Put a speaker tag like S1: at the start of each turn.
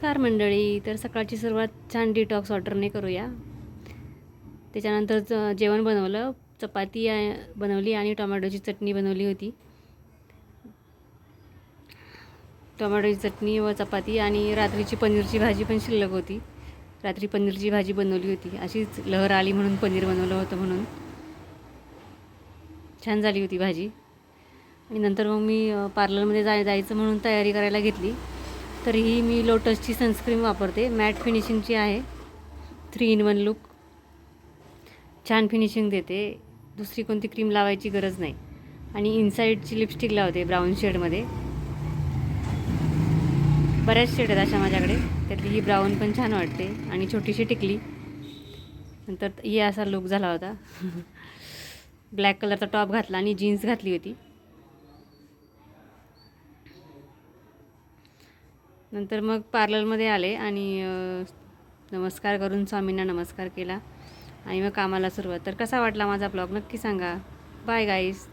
S1: नमस्कार मंडळी. तर सकाळची सुरुवात छान डिटॉक्स वॉटरने करूया. त्याच्यानंतर जेवण बनवलं, चपाती बनवली आणि टोमॅटोची चटणी बनवली होती. टोमॅटोची चटणी व चपाती आणि रात्रीची पनीरची भाजी पण शिल्लक होती. रात्री पनीरची भाजी बनवली होती. अशीच लहर आली म्हणून पनीर बनवलं होतं म्हणून छान झाली होती भाजी. आणि नंतर मग मी पार्लरमध्ये जायचं म्हणून तयारी करायला घेतली. तरीही मी लोटसची सनस्क्रीन वापरते. मॅट फिनिशिंगची आहे. 3 in 1 लुक. छान फिनिशिंग देते. दुसरी कोणती क्रीम लावायची गरज नाही. आणि इनसाईडची लिपस्टिक लावते ब्राऊन शेडमध्ये. बऱ्याच शेड आहेत अशा माझ्याकडे. त्यातली ही ब्राऊन पण छान वाटते आणि छोटीशी टिकली. नंतर ही असा लुक झाला होता. ब्लॅक कलरचा टॉप घातला आणि जीन्स घातली होती. नंतर मग पार्लरमध्ये आले आणि नमस्कार करून स्वामींना नमस्कार केला आणि मग कामाला सुरुवात. तर कसा वाटला माझा ब्लॉग नक्की सांगा. Bye guys.